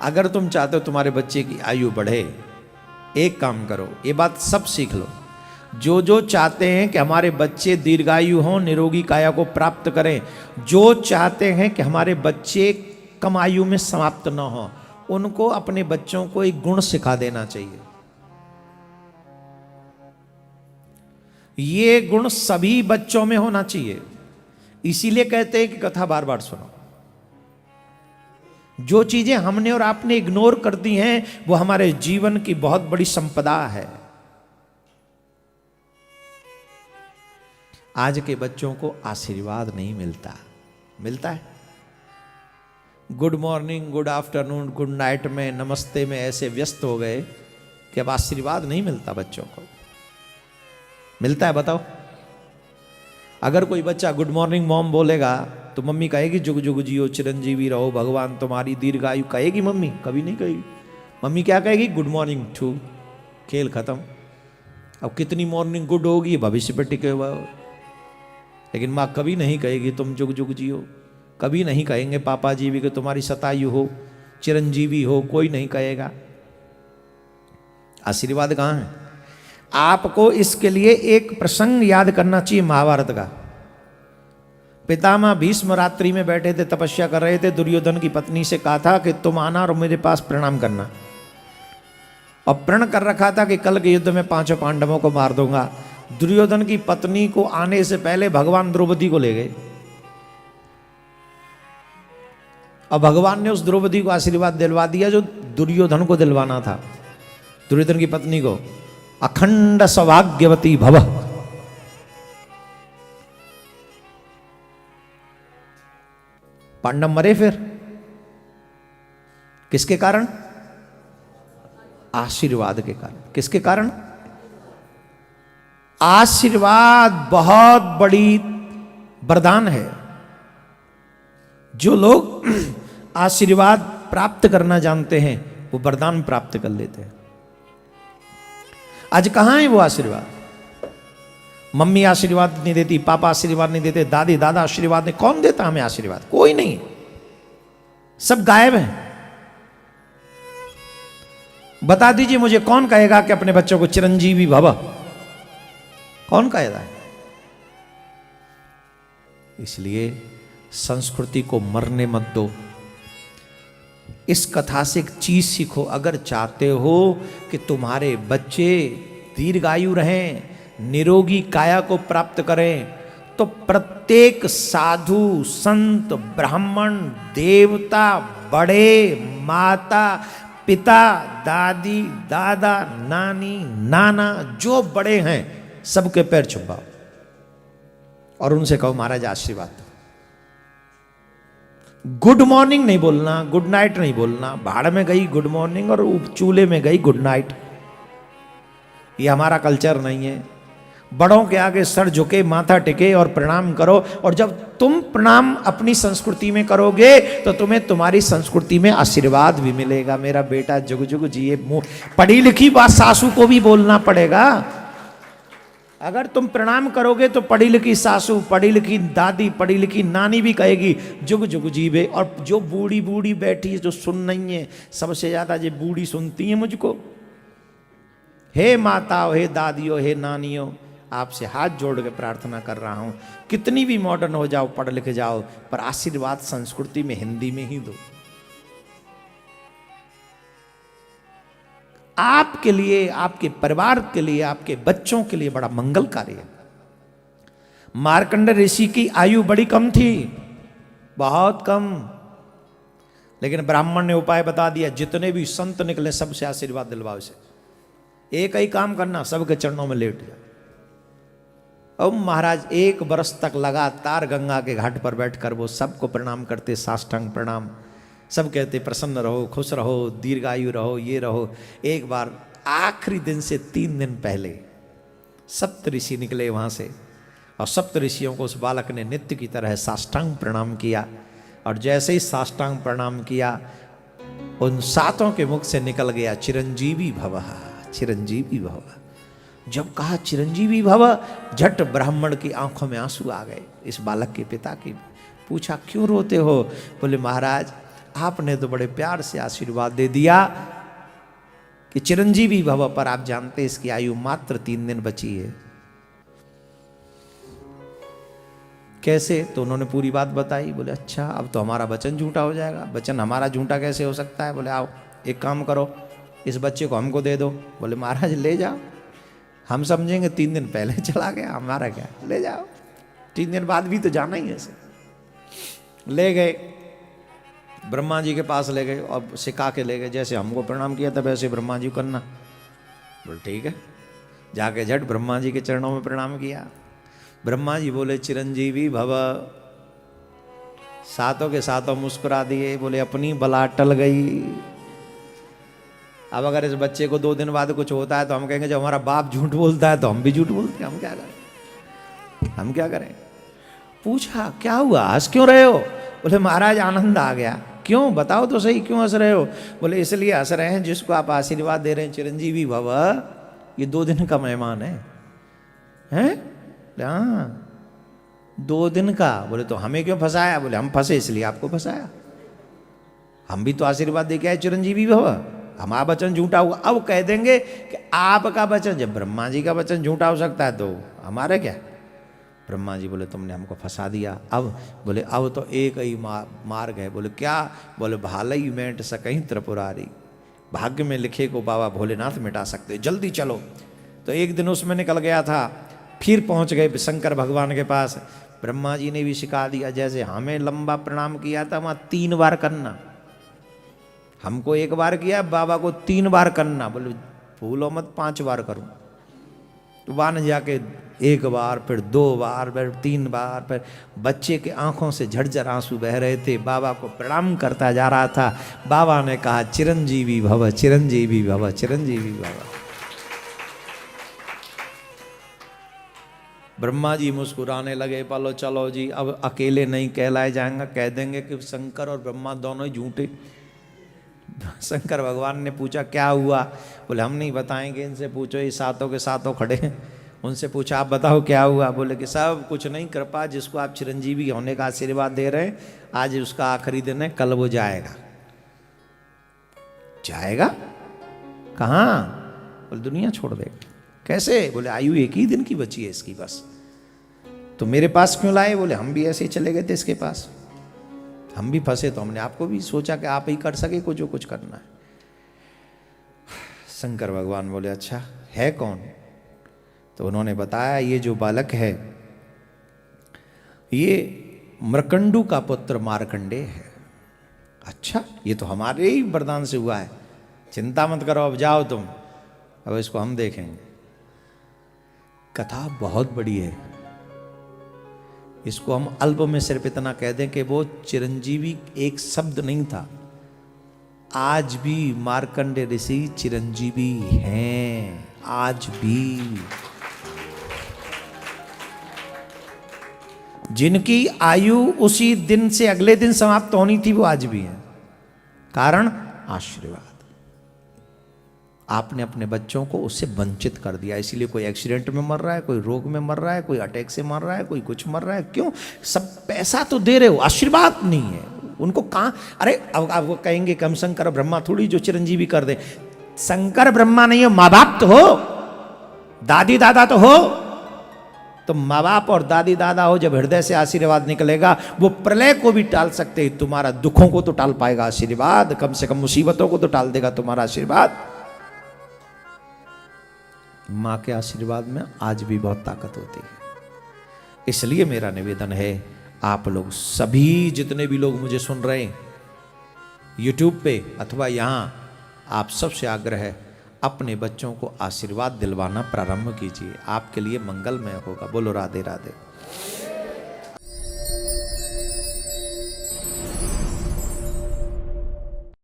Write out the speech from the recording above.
अगर तुम चाहते हो तुम्हारे बच्चे की आयु बढ़े, एक काम करो, ये बात सब सीख लो। जो जो चाहते हैं कि हमारे बच्चे दीर्घायु हों, निरोगी काया को प्राप्त करें, जो चाहते हैं कि हमारे बच्चे कम आयु में समाप्त न हो, उनको अपने बच्चों को एक गुण सिखा देना चाहिए। ये गुण सभी बच्चों में होना चाहिए। इसीलिए कहते हैं कि कथा बार बार सुनो। जो चीजें हमने और आपने इग्नोर कर दी हैं, वो हमारे जीवन की बहुत बड़ी संपदा है। आज के बच्चों को आशीर्वाद नहीं मिलता। मिलता है good morning, good afternoon, good night में, नमस्ते में ऐसे व्यस्त हो गए कि अब आशीर्वाद नहीं मिलता बच्चों को। मिलता है बताओ? अगर कोई बच्चा गुड मॉर्निंग मॉम बोलेगा तो मम्मी कहेगी जुग जुग जियो, चिरंजीवी रहो, भगवान तुम्हारी दीर्घायु कहेगी मम्मी? कभी नहीं कहेगी। मम्मी क्या कहेगी? गुड मॉर्निंग टू, खेल खत्म। अब कितनी मॉर्निंग गुड होगी भविष्य पर टिके हुआ हो, लेकिन माँ कभी नहीं कहेगी तुम जुग जुग जियो। कभी नहीं कहेंगे पापा जी भी कि तुम्हारी शतायु हो, चिरंजीवी हो, कोई नहीं कहेगा। आशीर्वाद कहाँ है? आपको इसके लिए एक प्रसंग याद करना चाहिए महाभारत का। पितामह भीष्म रात्रि में बैठे थे, तपस्या कर रहे थे। दुर्योधन की पत्नी से कहा था कि तुम आना और मेरे पास प्रणाम करना, और प्रण कर रखा था कि कल के युद्ध में 5 पांडवों को मार दूंगा। दुर्योधन की पत्नी को आने से पहले भगवान द्रौपदी को ले गए, और भगवान ने उस द्रौपदी को आशीर्वाद दिलवा दिया जो दुर्योधन को दिलवाना था। दुर्योधन की पत्नी को अखंड सौभाग्यवती भव। पांडव मरे फिर किसके कारण? आशीर्वाद के कारण। किसके कारण? आशीर्वाद बहुत बड़ी वरदान है। जो लोग आशीर्वाद प्राप्त करना जानते हैं वो वरदान प्राप्त कर लेते हैं। आज कहां है वो आशीर्वाद? मम्मी आशीर्वाद नहीं देती, पापा आशीर्वाद नहीं देते, दादी दादा आशीर्वाद नहीं। कौन देता हमें आशीर्वाद? कोई नहीं, सब गायब है। बता दीजिए मुझे, कौन कहेगा कि अपने बच्चों को चिरंजीवी भव? कौन कहेगा? इसलिए संस्कृति को मरने मत दो। इस कथा से एक चीज सीखो। अगर चाहते हो कि तुम्हारे बच्चे दीर्घायु रहें, निरोगी काया को प्राप्त करें, तो प्रत्येक साधु, संत, ब्राह्मण, देवता, बड़े, माता, पिता, दादी, दादा, नानी, नाना, जो बड़े हैं सबके पैर छुपाओ और उनसे कहो महाराज आशीर्वाद। गुड मॉर्निंग नहीं बोलना, गुड नाइट नहीं बोलना। भाड़ में गई गुड मॉर्निंग और चूल्हे में गई गुड नाइट। ये हमारा कल्चर नहीं है। बड़ों के आगे सर झुके, माथा टिके और प्रणाम करो। और जब तुम प्रणाम अपनी संस्कृति में करोगे तो तुम्हें तुम्हारी संस्कृति में आशीर्वाद भी मिलेगा। मेरा बेटा जुग जुग जिए। पढ़ी लिखी बात सासू को भी बोलना पड़ेगा। अगर तुम प्रणाम करोगे तो पढ़ी लिखी सासू, पढ़ी लिखी दादी, पढ़ी लिखी नानी भी कहेगी जुग जुग जीवे। और जो बूढ़ी बूढ़ी बैठी है, जो सुन नहीं है, सबसे ज्यादा ये बूढ़ी सुनती है मुझको। हे माताओं, हे दादियों, हे नानियों, आपसे हाथ जोड़ के प्रार्थना कर रहा हूं, कितनी भी मॉडर्न हो जाओ, पढ़ लिख जाओ, पर आशीर्वाद संस्कृति में हिंदी में ही दो। आपके लिए, आपके परिवार के लिए, आपके बच्चों के लिए बड़ा मंगलकारी है। मार्कंड ऋषि की आयु बड़ी कम थी, बहुत कम, लेकिन ब्राह्मण ने उपाय बता दिया। जितने भी संत निकले सबसे आशीर्वाद दिलवाओ से। एक ही काम करना, सबके चरणों में लेट जाओ। अब महाराज 1 वर्ष तक लगातार गंगा के घाट पर बैठकर वो सबको प्रणाम करते, साष्टांग प्रणाम। सब कहते प्रसन्न रहो, खुश रहो, दीर्घायु रहो, ये रहो। एक बार आखिरी दिन से 3 दिन पहले सप्त ऋषि निकले वहां से, और सप्त ऋषियों को उस बालक ने नित्य की तरह साष्टांग प्रणाम किया। और जैसे ही साष्टांग प्रणाम किया, उन 7 के मुख से निकल गया चिरंजीवी भव, चिरंजीवी भव। जब कहा चिरंजीवी भव, झट ब्राह्मण की आंखों में आंसू आ गए। इस बालक के पिता की। पूछा क्यों रोते हो? बोले महाराज आपने तो बड़े प्यार से आशीर्वाद दे दिया कि चिरंजीवी भव, पर आप जानते हैं इसकी आयु मात्र 3 दिन बची है। कैसे? तो उन्होंने पूरी बात बताई। बोले अच्छा, अब तो हमारा वचन झूठा हो जाएगा। वचन हमारा झूठा कैसे हो सकता है? बोले आओ एक काम करो, इस बच्चे को हमको दे दो। बोले महाराज ले जाओ, हम समझेंगे 3 दिन पहले चला गया, हमारा क्या, ले जाओ, 3 दिन बाद भी तो जाना ही है ऐसे। ले गए, ब्रह्मा जी के पास ले गए और सिखा के ले गए, जैसे हमको प्रणाम किया था वैसे ब्रह्मा जी को करना। बोले ठीक है, जाके झट ब्रह्मा जी के चरणों में प्रणाम किया। ब्रह्मा जी बोले चिरंजीवी भव, सातों के सातों मुस्कुरा दिए। बोले अपनी बला टल गई। अब अगर इस बच्चे को 2 दिन बाद कुछ होता है तो हम कहेंगे जब हमारा बाप झूठ बोलता है तो हम भी झूठ बोलते हैं, हम क्या करें, हम क्या करें। पूछा क्या हुआ, हंस क्यों रहे हो? बोले महाराज आनंद आ गया। क्यों, बताओ तो सही, क्यों हंस रहे हो? बोले इसलिए हंस रहे हैं जिसको आप आशीर्वाद दे रहे हैं चिरंजीवी भव, ये 2 दिन का मेहमान है। हैं? हाँ 2 दिन का। बोले तो हमें क्यों फंसाया? बोले हम फंसे इसलिए आपको फंसाया, हम भी तो आशीर्वाद दे के आए चिरंजीवी भव, हमारा वचन झूठा हुआ। अब कह देंगे कि आपका वचन, जब ब्रह्मा जी का वचन झूठा हो सकता है तो हमारे क्या। ब्रह्मा जी बोले तुमने हमको फंसा दिया। अब बोले अब तो एक ही मार्ग है। बोले क्या? बोले भालई मेंट सकहीं त्रिपुरारी, भाग्य में लिखे को बाबा भोलेनाथ मिटा सकते, जल्दी चलो। तो एक दिन उसमें निकल गया था, फिर पहुंच गए शंकर भगवान के पास। ब्रह्मा जी ने भी सिखा दिया, जैसे हमें लंबा प्रणाम किया था वहां 3 बार करना, हमको 1 बार किया, बाबा को 3 बार करना। बोले भूलो मत 5 बार करूं। तो वहां जाके 1 बार, फिर 2 बार, फिर 3 बार, फिर बच्चे के आंखों से झरझर आंसू बह रहे थे, बाबा को प्रणाम करता जा रहा था। बाबा ने कहा चिरंजीवी भव, चिरंजीवी भव, चिरंजीवी भव। ब्रह्मा जी मुस्कुराने लगे। बोलो चलो जी, अब अकेले नहीं कहलाए जाएंगे, कह देंगे कि शंकर और ब्रह्मा दोनों ही झूठे। शंकर भगवान ने पूछा क्या हुआ? बोले हम नहीं बताएंगे, इनसे पूछो, ये सातों के सातों खड़े हैं, उनसे पूछा आप बताओ क्या हुआ? बोले कि सब कुछ नहीं, कृपा जिसको आप चिरंजीवी होने का आशीर्वाद दे रहे हैं, आज उसका आखिरी दिन है, कल वो जाएगा। जाएगा कहाँ? बोले दुनिया छोड़ देगा। कैसे? बोले आयु 1 ही दिन की बची है इसकी बस। तो मेरे पास क्यों लाए? बोले हम भी ऐसे ही चले गए थे इसके पास, हम भी फंसे तो हमने आपको भी सोचा कि आप ही कर सके को जो कुछ करना है। शंकर भगवान बोले अच्छा है कौन? तो उन्होंने बताया ये जो बालक है ये मृकंडू का पुत्र मार्कंडेय है। अच्छा, ये तो हमारे ही वरदान से हुआ है, चिंता मत करो, अब जाओ तुम, अब इसको हम देखेंगे। कथा बहुत बड़ी है, इसको हम अल्प में सिर्फ इतना कह दें कि वो चिरंजीवी एक शब्द नहीं था, आज भी मार्कंडेय ऋषि चिरंजीवी हैं, आज भी। जिनकी आयु उसी दिन से अगले दिन समाप्त होनी थी वो आज भी है। कारण आशीर्वाद। आपने अपने बच्चों को उससे वंचित कर दिया, इसीलिए कोई एक्सीडेंट में मर रहा है, कोई रोग में मर रहा है, कोई अटैक से मर रहा है, कोई कुछ मर रहा है। क्यों? सब पैसा तो दे रहे हो, आशीर्वाद नहीं है उनको। कहां? अरे अब वो कहेंगे कि हम शंकर ब्रह्मा थोड़ी जो चिरंजीवी कर दे। शंकर ब्रह्मा नहीं हो, माँ बाप तो हो, दादी दादा तो हो। तो माँ बाप और दादी दादा हो, जब हृदय से आशीर्वाद निकलेगा वो प्रलय को भी टाल सकते, तुम्हारा दुखों को तो टाल पाएगा आशीर्वाद, कम से कम मुसीबतों को तो टाल देगा तुम्हारा आशीर्वाद। माँ के आशीर्वाद में आज भी बहुत ताकत होती है। इसलिए मेरा निवेदन है, आप लोग सभी जितने भी लोग मुझे सुन रहे हैं YouTube पे अथवा यहाँ, आप सबसे आग्रह है अपने बच्चों को आशीर्वाद दिलवाना प्रारंभ कीजिए, आपके लिए मंगलमय होगा। बोलो राधे राधे।